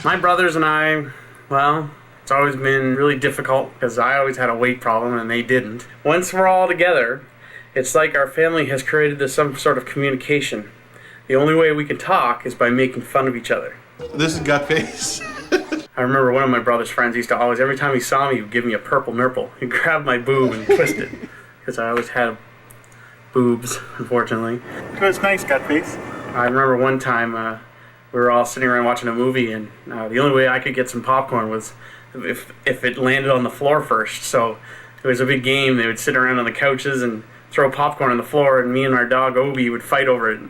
My brothers and I, well, it's always been really difficult because I always had a weight problem and they didn't. Once we're all together, it's like our family has created some sort of communication. The only way we can talk is by making fun of each other. This is gut face. I remember one of my brother's friends used to always, every time he saw me, he would give me a purple nipple. He'd grab my boob and twist it, because I always had boobs, unfortunately. It was nice, gut face. I remember one time we were all sitting around watching a movie, and the only way I could get some popcorn was if it landed on the floor first. So it was a big game. They would sit around on the couches and throw popcorn on the floor, and me and our dog Obi would fight over it.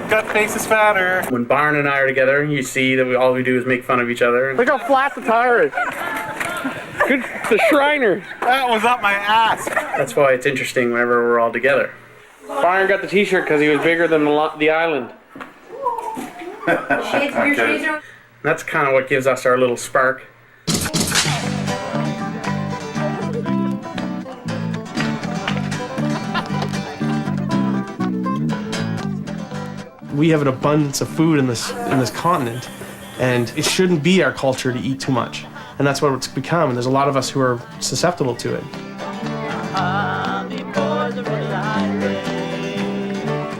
Gut face is fatter. When Byron and I are together, you see that all we do is make fun of each other. Look how flat the tire is. Good, the Shriner. That was up my ass. That's why it's interesting whenever we're all together. Byron got the t-shirt because he was bigger than the island. That's kind of what gives us our little spark. We have an abundance of food in this continent, and it shouldn't be our culture to eat too much. And that's what it's become, and there's a lot of us who are susceptible to it.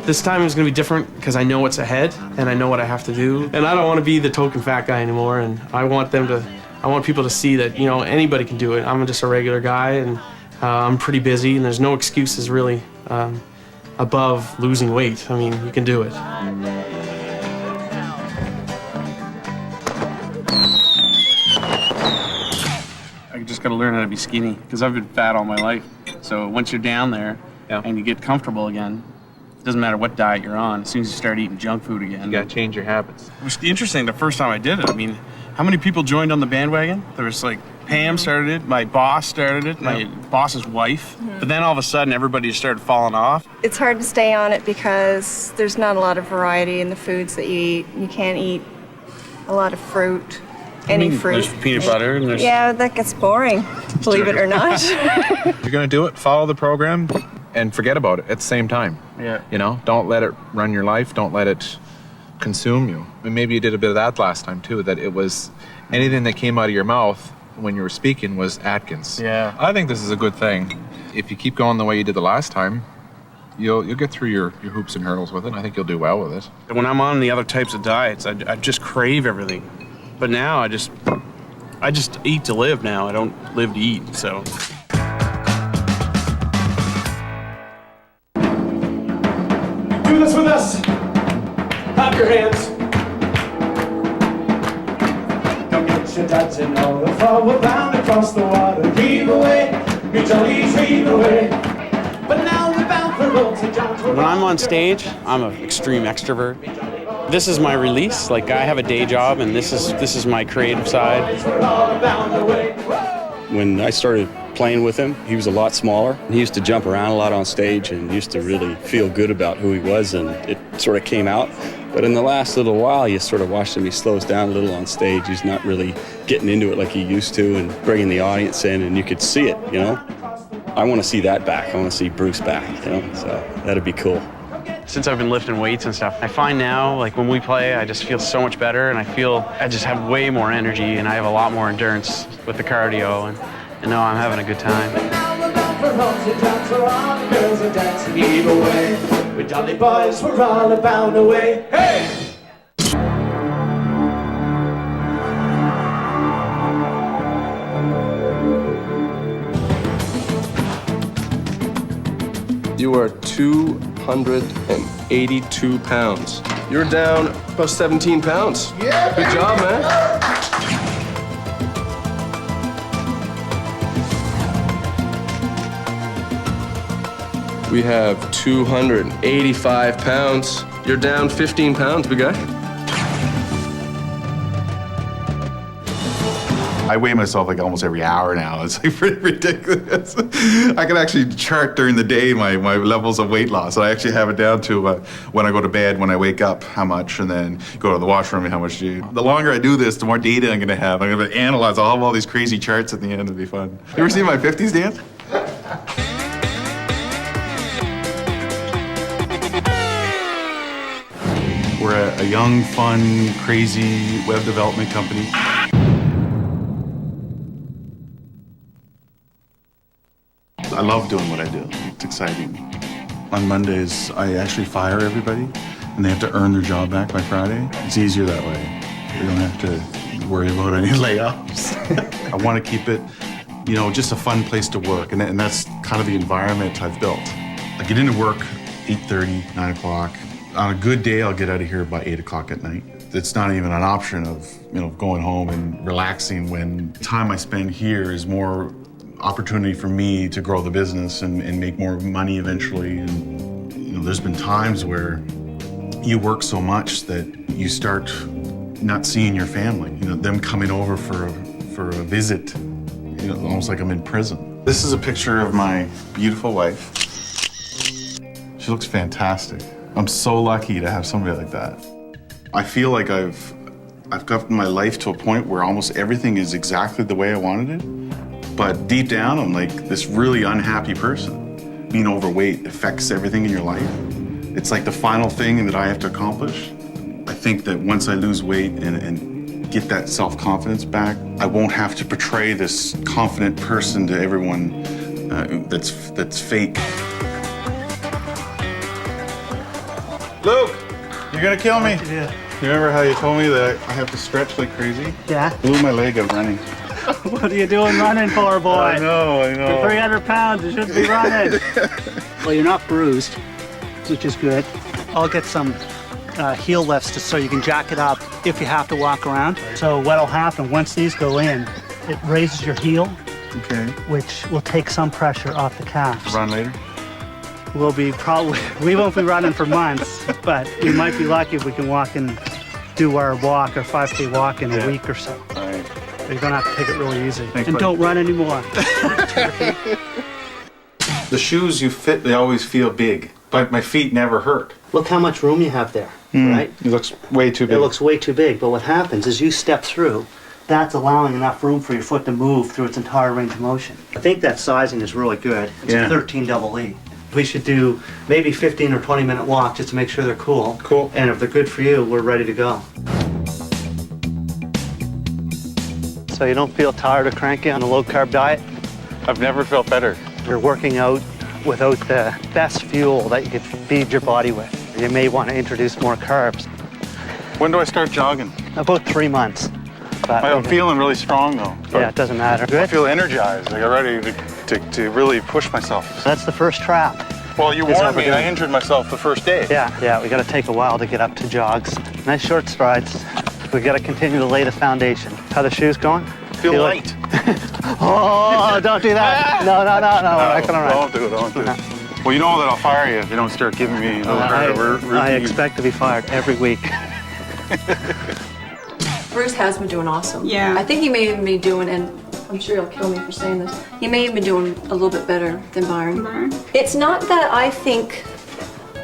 This time is going to be different because I know what's ahead, and I know what I have to do. And I don't want to be the token fat guy anymore, and I want people to see that, you know, anybody can do it. I'm just a regular guy, and I'm pretty busy, and there's no excuses really above losing weight. I mean, you can do it. I just got to learn how to be skinny because I've been fat all my life. So once you're down there and you get comfortable again, it doesn't matter what diet you're on. As soon as you start eating junk food again, You gotta change your habits. it was interesting the first time I did it. I mean, how many people joined on the bandwagon? There was like Pam started it, my boss started it, my boss's wife. But then all of a sudden, everybody just started falling off. It's hard to stay on it because there's not a lot of variety in the foods that you eat. You can't eat a lot of fruit, any fruit. There's peanut butter and there's... Yeah, that gets boring, believe it or not. If you're gonna do it, follow the program and forget about it at the same time. Yeah. You know, don't let it run your life. Don't let it consume you. And maybe you did a bit of that last time too, that it was anything that came out of your mouth when you were speaking was Atkins. Yeah. I think this is a good thing. If you keep going the way you did the last time, you'll get through your hoops and hurdles with it. I think you'll do well with it. When I'm on the other types of diets, I just crave everything. But now I just eat to live now. I don't live to eat, so. Do this with us. Clap your hands. Come get your dads in order, for we're bound across the water. Heave away, me jollies, heave away. But now we're bound for roads and jobs. When I'm on stage, I'm an extreme extrovert. This is my release. Like, I have a day job, and this is my creative side. When I started playing with him, he was a lot smaller. He used to jump around a lot on stage and used to really feel good about who he was, and it sort of came out. But in the last little while, you sort of watched him, he slows down a little on stage. He's not really getting into it like he used to and bringing the audience in, and you could see it, you know? I want to see that back. I want to see Bruce back, you know? So that'd be cool. Since I've been lifting weights and stuff, I find now, like when we play, I just feel so much better, and I just have way more energy, and I have a lot more endurance with the cardio, and now I'm having a good time. We're jolly boys, we're all about away. Hey! You are 282 pounds. You're down about 17 pounds. Yeah, good job, man. We have 285 pounds. You're down 15 pounds, big guy. I weigh myself like almost every hour now. It's like pretty ridiculous. I can actually chart during the day my levels of weight loss. I actually have it down to when I go to bed, when I wake up, how much, and then go to the washroom and how much you. The longer I do this, the more data I'm gonna have. I'm gonna analyze all these crazy charts at the end. It'll be fun. You ever seen my 50s dance? We're a young, fun, crazy web development company. I love doing what I do. It's exciting. On Mondays, I actually fire everybody, and they have to earn their job back by Friday. It's easier that way. We don't have to worry about any layoffs. I want to keep it, you know, just a fun place to work, and that's kind of the environment I've built. I get into work 8:30, 9 o'clock. On a good day, I'll get out of here by 8 o'clock at night. It's not even an option of, you know, going home and relaxing when the time I spend here is more opportunity for me to grow the business and make more money eventually. And, you know, there's been times where you work so much that you start not seeing your family. You know, them coming over for a visit, you know, almost like I'm in prison. This is a picture of my beautiful wife. She looks fantastic. I'm so lucky to have somebody like that. I feel like I've gotten my life to a point where almost everything is exactly the way I wanted it. But deep down, I'm like this really unhappy person. Being overweight affects everything in your life. It's like the final thing that I have to accomplish. I think that once I lose weight and get that self-confidence back, I won't have to portray this confident person to everyone that's fake. Luke, you're gonna kill me. Yeah. You remember how you told me that I have to stretch like crazy? Yeah. Blew my leg out running. What are you doing running for, boy? I know. For 300 pounds, you shouldn't be running. Well, you're not bruised, which is good. I'll get some heel lifts just so you can jack it up if you have to walk around. So what'll happen, once these go in, it raises your heel, Okay. which will take some pressure off the calves. Run later? We won't be running for months, but we might be lucky if we can walk and do our walk, our 5K walk in a week or so. All right. You're gonna have to take it really easy. Thanks, and buddy. don't run anymore. The shoes you fit, they always feel big, but my feet never hurt. Look how much room you have there, right? It looks way too big. It looks way too big, but what happens is you step through, that's allowing enough room for your foot to move through its entire range of motion. I think that sizing is really good. It's Yeah. a 13 double E. We should do maybe 15 or 20 minute walk just to make sure they're cool. Cool. And if they're good for you, we're ready to go. So you don't feel tired or cranky on a low carb diet? I've never felt better. You're working out without the best fuel that you could feed your body with. You may want to introduce more carbs. When do I start jogging? About 3 months. But I'm feeling really strong though. yeah, it doesn't matter. I Good. feel energized. Like I'm ready to really push myself. That's the first trap. Well, you It's warned me and I overdone. injured myself the first day. Yeah, we got to take a while to get up to jogs. Nice short strides. We got to continue to lay the foundation. How the shoes going? Feel light. Oh, don't do that. No, we're not gonna run. Don't do it. Well, you know that I'll fire you if you don't start giving me those I expect to be fired every week. Bruce has been doing awesome. Yeah. I think he may even be doing, and I'm sure he'll kill me for saying this, he may even be doing a little bit better than Byron. It's not that I think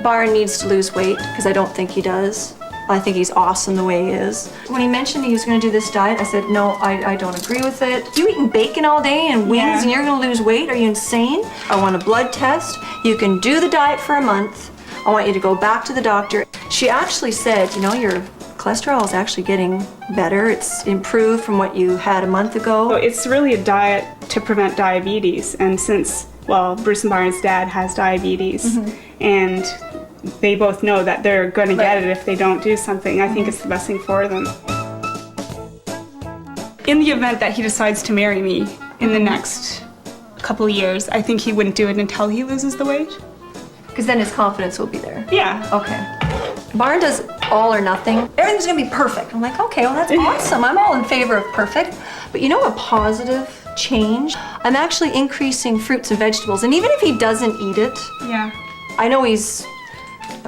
Byron needs to lose weight, because I don't think he does. I think he's awesome the way he is. When he mentioned he was going to do this diet, I said, no, I don't agree with it. You eating bacon all day and wings and you're going to lose weight? Are you insane? I want a blood test. You can do the diet for a month. I want you to go back to the doctor. She actually said, you know, your cholesterol is actually getting better. It's improved from what you had a month ago. So it's really a diet to prevent diabetes. And since, well, Bruce and Byron's dad has diabetes, and they both know that they're going to get it if they don't do something, I think it's the best thing for them. In the event that he decides to marry me in the next couple of years, I think he wouldn't do it until he loses the weight. Because then his confidence will be there. Yeah. Okay. Byron does all or nothing. Everything's gonna be perfect. I'm like, okay, well that's awesome. I'm all in favor of perfect. But you know a positive change? I'm actually increasing fruits and vegetables. And even if he doesn't eat it, Yeah. I know he's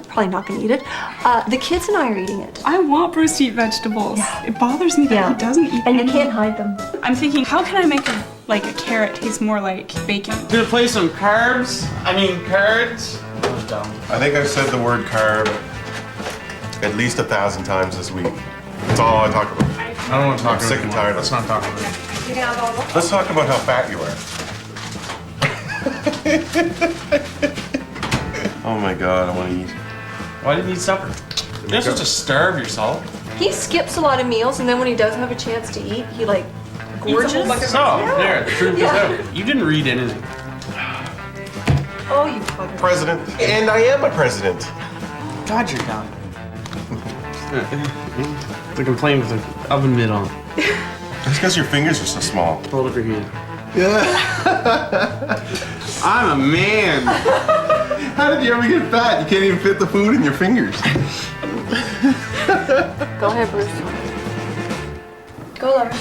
probably not gonna eat it. The kids and I are eating it. I want Bruce to eat vegetables. It bothers me that he doesn't eat And you any. can't hide them. I'm thinking, how can I make a carrot taste more like bacon? Gonna play some cards. That was dumb. I think I've said the word carb at least 1,000 times this week. That's all I talk about. I don't want to talk I'm sick and tired of Let's it. not talk about it. You can have all of Let's talk about how fat you are. Oh my God, I want to eat. Why didn't you eat supper? You're supposed to starve yourself. He skips a lot of meals, and then when he does have a chance to eat, he like gorges. There, the truth is out. You didn't read anything. Oh, you fucker. President. And I am a president. God, you're dumb. It's like I'm playing with an oven mitt on. That's because your fingers are so small. Hold up your hand. Yeah. I'm a man. How did you ever get fat? You can't even fit the food in your fingers. Go ahead, Bruce. Go, lover.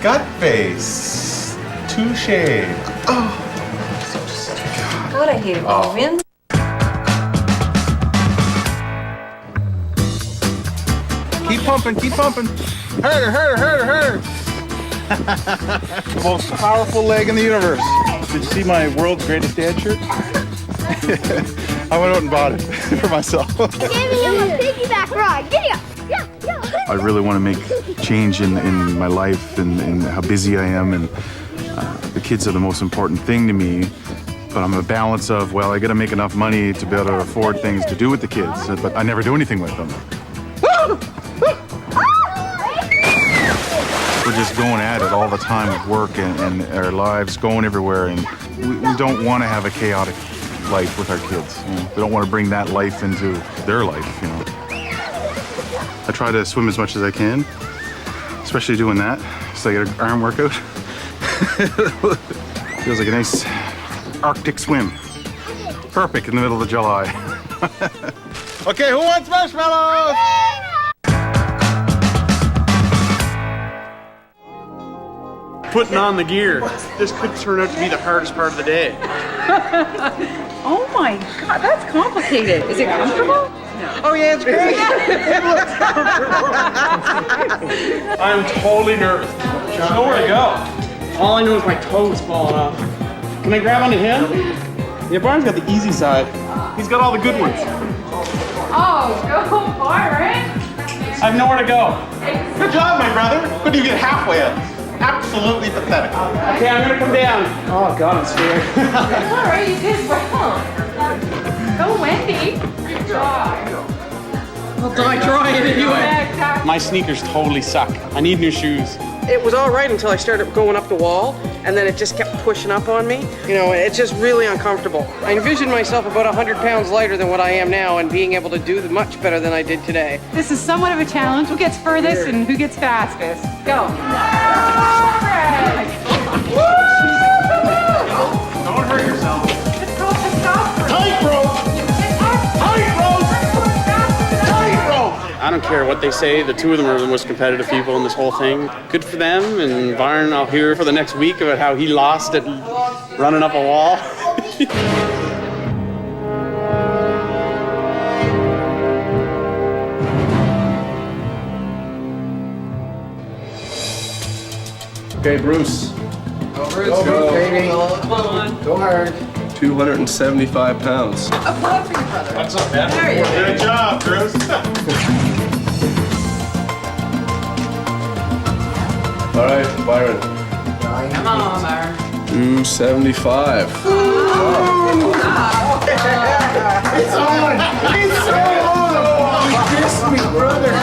Gut face. Touche. God, I hate it when he wins. Keep pumping, keep pumping. Harder, harder, harder, harder. The most powerful leg in the universe. Did you see my world's greatest dad shirt? I went out and bought it for myself. Give me a piggyback ride. Giddy up. Yeah, yeah. I really want to make change in my life and how busy I am, and the kids are the most important thing to me. But I'm a balance of, well, I got to make enough money to be able to afford things to do with the kids, but I never do anything with them. We're just going at it all the time with work and our lives, going everywhere, and we don't want to have a chaotic life with our kids. You know? We don't want to bring that life into their life, you know. I try to swim as much as I can, especially doing that, so I get an arm workout. Feels like a nice Arctic swim. Perfect in the middle of July. Okay, who wants marshmallows? Putting on the gear. This could turn out to be the hardest part of the day. Oh my God, that's complicated. Is it comfortable? Oh yeah, it's great. I'm totally nervous. There's nowhere to go. All I know is my toes falling off. Can I grab onto him? Yeah, Byron's got the easy side. He's got all the good ones. Oh, go Byron! I have nowhere to go. Good job, my brother. Couldn't even get halfway up. Absolutely pathetic. Okay, I'm gonna come down. Oh God, I'm scared. It's all right, you did well. Go, Wendy. Good job. I'll die trying anyway. Yeah, exactly. My sneakers totally suck. I need new shoes. It was all right until I started going up the wall, and then it just kept pushing up on me. You know, it's just really uncomfortable. I envisioned myself about 100 pounds lighter than what I am now and being able to do much better than I did today. This is somewhat of a challenge. Who gets furthest and who gets fastest? Go. Don't hurt yourself. Let's go, let's go. Tight rope! Tight rope! Tight rope! I don't care what they say. The two of them are the most competitive people in this whole thing. Good for them. And Byron, I'll hear for the next week about how he lost at running up a wall. Okay, Bruce. Go, Bruce. Go, baby. Come on. Go hard. 275 pounds. Applaud for your brother. What's up, man? There you go. Good job, Bruce. All right, Byron. Come on, Byron. 275. It's on! It's so on! You kissed me, brother.